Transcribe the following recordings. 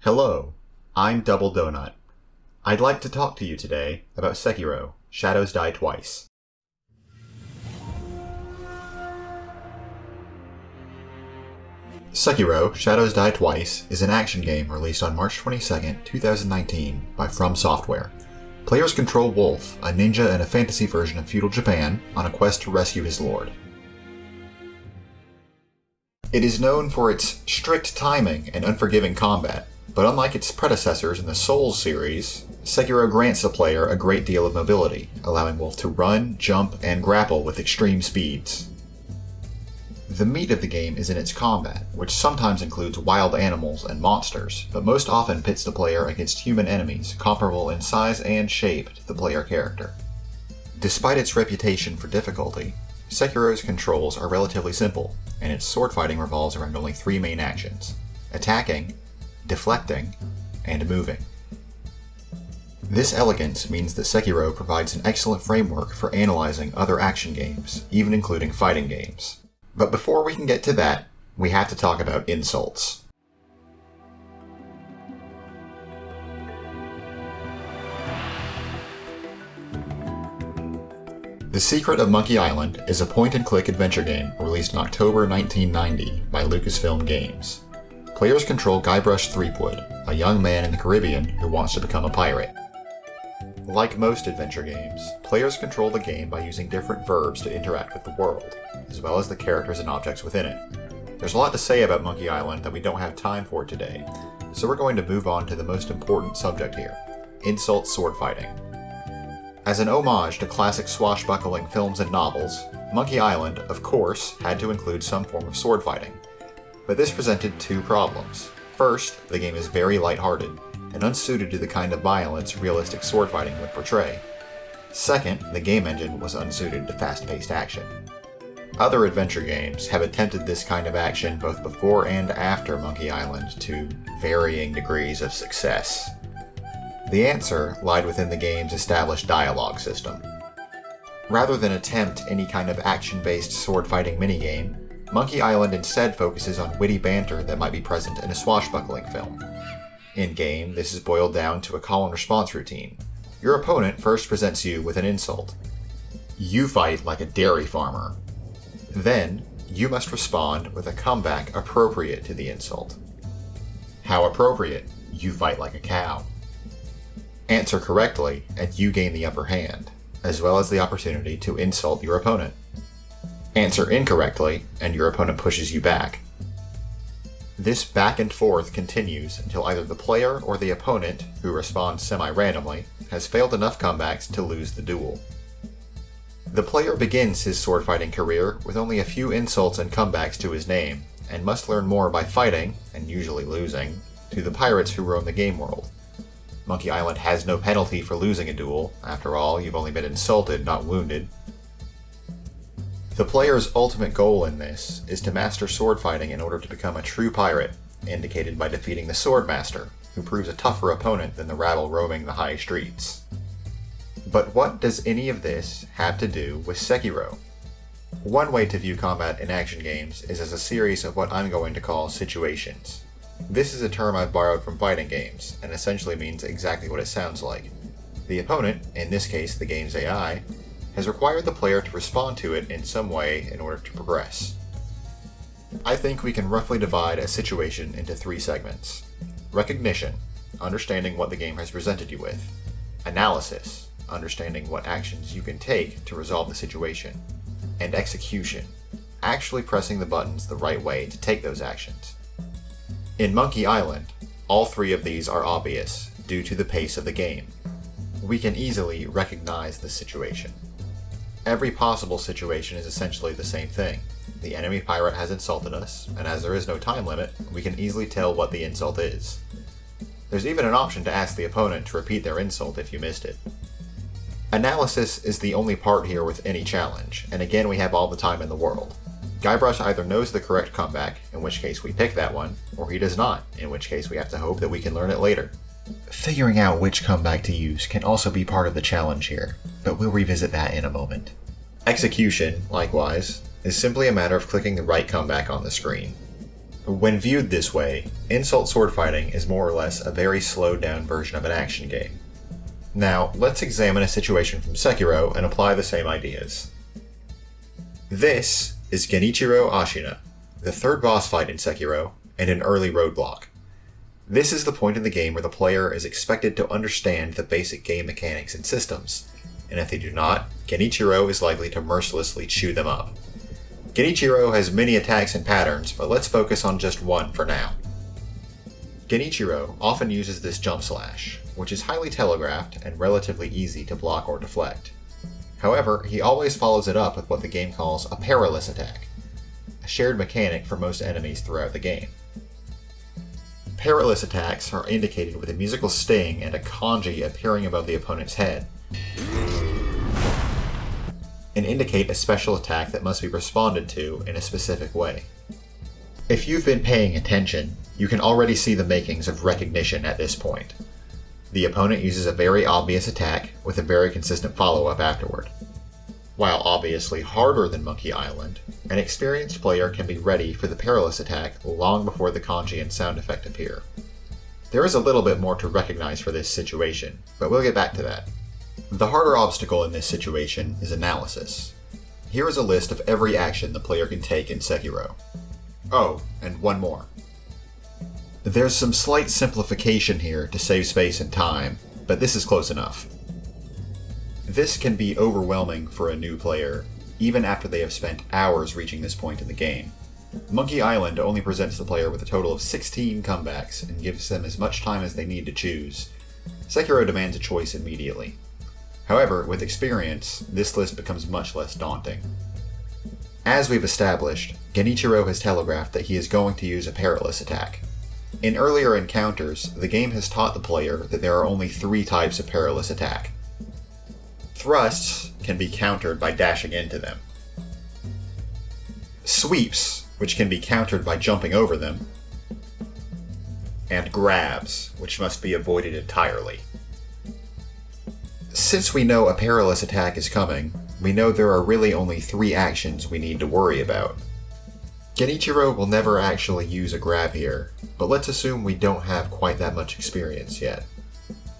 Hello, I'm Double Donut. I'd like to talk to you today about Sekiro, Shadows Die Twice. Sekiro, Shadows Die Twice is an action game released on March 22, 2019 by From Software. Players control Wolf, a ninja in a fantasy version of feudal Japan, on a quest to rescue his lord. It is known for its strict timing and unforgiving combat, but unlike its predecessors in the Souls series, Sekiro grants the player a great deal of mobility, allowing Wolf to run, jump, and grapple with extreme speeds. The meat of the game is in its combat, which sometimes includes wild animals and monsters, but most often pits the player against human enemies comparable in size and shape to the player character. Despite its reputation for difficulty, Sekiro's controls are relatively simple, and its sword fighting revolves around only three main actions: attacking, deflecting, and moving. This elegance means that Sekiro provides an excellent framework for analyzing other action games, even including fighting games. But before we can get to that, we have to talk about insults. The Secret of Monkey Island is a point-and-click adventure game released in October 1990 by Lucasfilm Games. Players control Guybrush Threepwood, a young man in the Caribbean who wants to become a pirate. Like most adventure games, players control the game by using different verbs to interact with the world, as well as the characters and objects within it. There's a lot to say about Monkey Island that we don't have time for today, so we're going to move on to the most important subject here: insult sword fighting. As an homage to classic swashbuckling films and novels, Monkey Island, of course, had to include some form of sword fighting. But this presented two problems. First, the game is very lighthearted, and unsuited to the kind of violence realistic sword fighting would portray. Second, the game engine was unsuited to fast-paced action. Other adventure games have attempted this kind of action both before and after Monkey Island to varying degrees of success. The answer lied within the game's established dialogue system. Rather than attempt any kind of action-based sword-fighting minigame, Monkey Island instead focuses on witty banter that might be present in a swashbuckling film. In-game, this is boiled down to a call-and-response routine. Your opponent first presents you with an insult. You fight like a dairy farmer. Then, you must respond with a comeback appropriate to the insult. How appropriate? You fight like a cow. Answer correctly, and you gain the upper hand, as well as the opportunity to insult your opponent. Answer incorrectly, and your opponent pushes you back. This back and forth continues until either the player or the opponent, who responds semi-randomly, has failed enough comebacks to lose the duel. The player begins his sword-fighting career with only a few insults and comebacks to his name, and must learn more by fighting, and usually losing, to the pirates who roam the game world. Monkey Island has no penalty for losing a duel. After all, you've only been insulted, not wounded. The player's ultimate goal in this is to master sword fighting in order to become a true pirate, indicated by defeating the Swordmaster, who proves a tougher opponent than the rabble roaming the high streets. But what does any of this have to do with Sekiro? One way to view combat in action games is as a series of what I'm going to call situations. This is a term I've borrowed from fighting games, and essentially means exactly what it sounds like. The opponent, in this case the game's AI, has required the player to respond to it in some way in order to progress. I think we can roughly divide a situation into three segments: recognition, understanding what the game has presented you with; analysis, understanding what actions you can take to resolve the situation; and execution, actually pressing the buttons the right way to take those actions. In Monkey Island, all three of these are obvious due to the pace of the game. We can easily recognize the situation. Every possible situation is essentially the same thing. The enemy pirate has insulted us, and as there is no time limit, we can easily tell what the insult is. There's even an option to ask the opponent to repeat their insult if you missed it. Analysis is the only part here with any challenge, and again we have all the time in the world. Guybrush either knows the correct comeback, in which case we pick that one, or he does not, in which case we have to hope that we can learn it later. Figuring out which comeback to use can also be part of the challenge here, but we'll revisit that in a moment. Execution, likewise, is simply a matter of clicking the right comeback on the screen. When viewed this way, insult sword fighting is more or less a very slowed down version of an action game. Now, let's examine a situation from Sekiro and apply the same ideas. This is Genichiro Ashina, the third boss fight in Sekiro, and an early roadblock. This is the point in the game where the player is expected to understand the basic game mechanics and systems, and if they do not, Genichiro is likely to mercilessly chew them up. Genichiro has many attacks and patterns, but let's focus on just one for now. Genichiro often uses this jump slash, which is highly telegraphed and relatively easy to block or deflect. However, he always follows it up with what the game calls a perilous attack, a shared mechanic for most enemies throughout the game. Perilous attacks are indicated with a musical sting and a kanji appearing above the opponent's head, and indicate a special attack that must be responded to in a specific way. If you've been paying attention, you can already see the makings of recognition at this point. The opponent uses a very obvious attack with a very consistent follow-up afterward. While obviously harder than Monkey Island, an experienced player can be ready for the perilous attack long before the kanji and sound effect appear. There is a little bit more to recognize for this situation, but we'll get back to that. The harder obstacle in this situation is analysis. Here is a list of every action the player can take in Sekiro. Oh, and one more. There's some slight simplification here to save space and time, but this is close enough. This can be overwhelming for a new player, even after they have spent hours reaching this point in the game. Monkey Island only presents the player with a total of 16 comebacks and gives them as much time as they need to choose. Sekiro demands a choice immediately. However, with experience, this list becomes much less daunting. As we've established, Genichiro has telegraphed that he is going to use a perilous attack. In earlier encounters, the game has taught the player that there are only 3 types of perilous attack. Thrusts can be countered by dashing into them. Sweeps, which can be countered by jumping over them. And grabs, which must be avoided entirely. Since we know a perilous attack is coming, we know there are really only 3 actions we need to worry about. Genichiro will never actually use a grab here, but let's assume we don't have quite that much experience yet.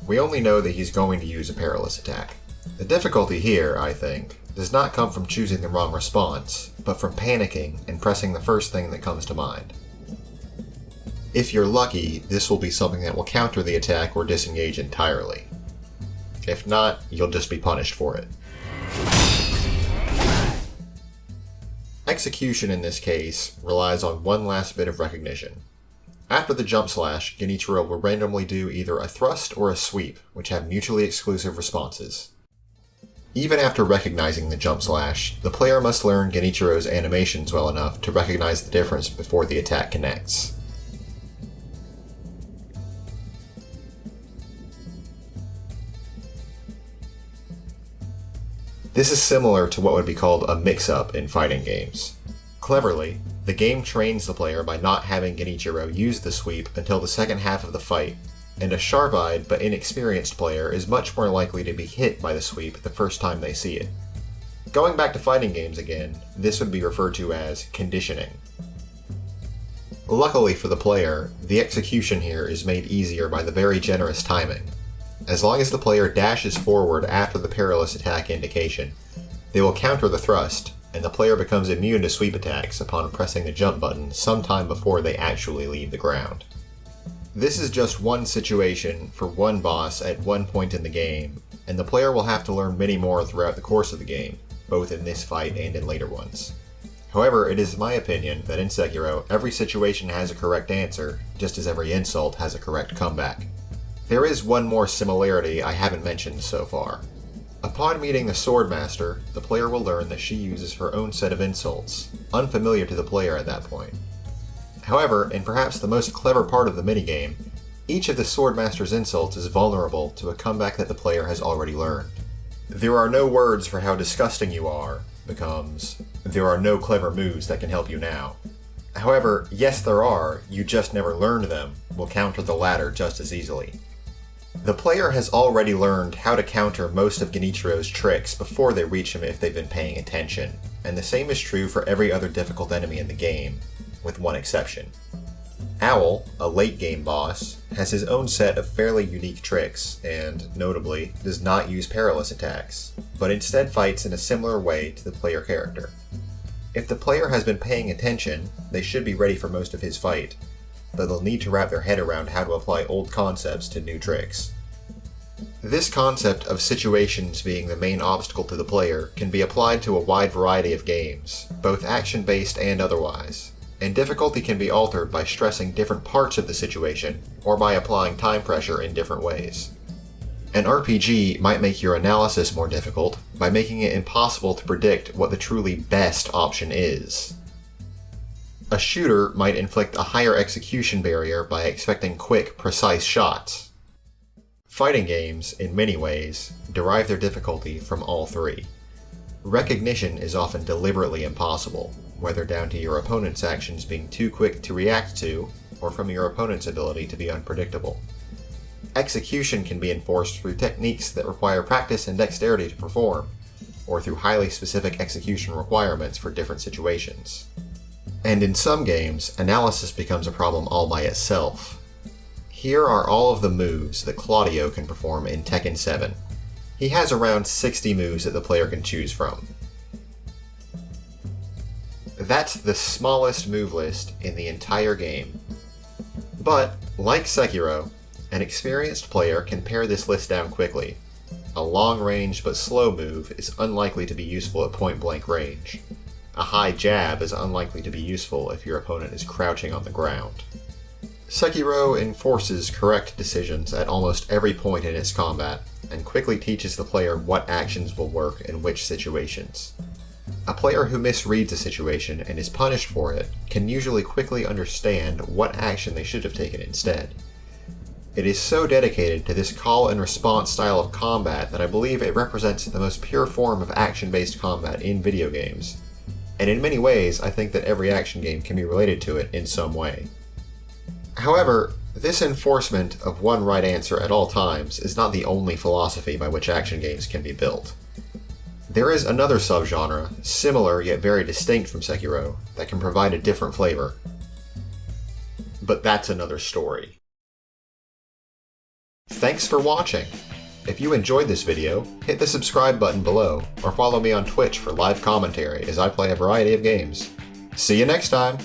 We only know that he's going to use a perilous attack. The difficulty here, I think, does not come from choosing the wrong response, but from panicking and pressing the first thing that comes to mind. If you're lucky, this will be something that will counter the attack or disengage entirely. If not, you'll just be punished for it. Execution in this case relies on one last bit of recognition. After the jump slash, Genichiro will randomly do either a thrust or a sweep, which have mutually exclusive responses. Even after recognizing the jump slash, the player must learn Genichiro's animations well enough to recognize the difference before the attack connects. This is similar to what would be called a mix-up in fighting games. Cleverly, the game trains the player by not having Genichiro use the sweep until the second half of the fight, and a sharp-eyed but inexperienced player is much more likely to be hit by the sweep the first time they see it. Going back to fighting games again, this would be referred to as conditioning. Luckily for the player, the execution here is made easier by the very generous timing. As long as the player dashes forward after the perilous attack indication, they will counter the thrust, and the player becomes immune to sweep attacks upon pressing the jump button sometime before they actually leave the ground. This is just one situation for one boss at one point in the game, and the player will have to learn many more throughout the course of the game, both in this fight and in later ones. However, it is my opinion that in Sekiro, every situation has a correct answer, just as every insult has a correct comeback. There is one more similarity I haven't mentioned so far. Upon meeting the Swordmaster, the player will learn that she uses her own set of insults, unfamiliar to the player at that point. However, in perhaps the most clever part of the minigame, each of the Swordmaster's insults is vulnerable to a comeback that the player has already learned. "There are no words for how disgusting you are" becomes, "There are no clever moves that can help you now." However, yes there are, you just never learned them, will counter the latter just as easily. The player has already learned how to counter most of Genichiro's tricks before they reach him if they've been paying attention, and the same is true for every other difficult enemy in the game, with one exception. Owl, a late game boss, has his own set of fairly unique tricks, and, notably, does not use perilous attacks, but instead fights in a similar way to the player character. If the player has been paying attention, they should be ready for most of his fight, but they'll need to wrap their head around how to apply old concepts to new tricks. This concept of situations being the main obstacle to the player can be applied to a wide variety of games, both action-based and otherwise, and difficulty can be altered by stressing different parts of the situation, or by applying time pressure in different ways. An RPG might make your analysis more difficult by making it impossible to predict what the truly best option is. A shooter might inflict a higher execution barrier by expecting quick, precise shots. Fighting games, in many ways, derive their difficulty from all three. Recognition is often deliberately impossible, whether down to your opponent's actions being too quick to react to, or from your opponent's ability to be unpredictable. Execution can be enforced through techniques that require practice and dexterity to perform, or through highly specific execution requirements for different situations. And in some games, analysis becomes a problem all by itself. Here are all of the moves that Claudio can perform in Tekken 7. He has around 60 moves that the player can choose from. That's the smallest move list in the entire game. But, like Sekiro, an experienced player can pare this list down quickly. A long-range but slow move is unlikely to be useful at point-blank range. A high jab is unlikely to be useful if your opponent is crouching on the ground. Sekiro enforces correct decisions at almost every point in its combat, and quickly teaches the player what actions will work in which situations. A player who misreads a situation and is punished for it can usually quickly understand what action they should have taken instead. It is so dedicated to this call and response style of combat that I believe it represents the most pure form of action-based combat in video games, and in many ways I think that every action game can be related to it in some way. However, this enforcement of one right answer at all times is not the only philosophy by which action games can be built. There is another subgenre, similar yet very distinct from Sekiro, that can provide a different flavor. But that's another story. Thanks for watching! If you enjoyed this video, hit the subscribe button below, or follow me on Twitch for live commentary as I play a variety of games. See you next time!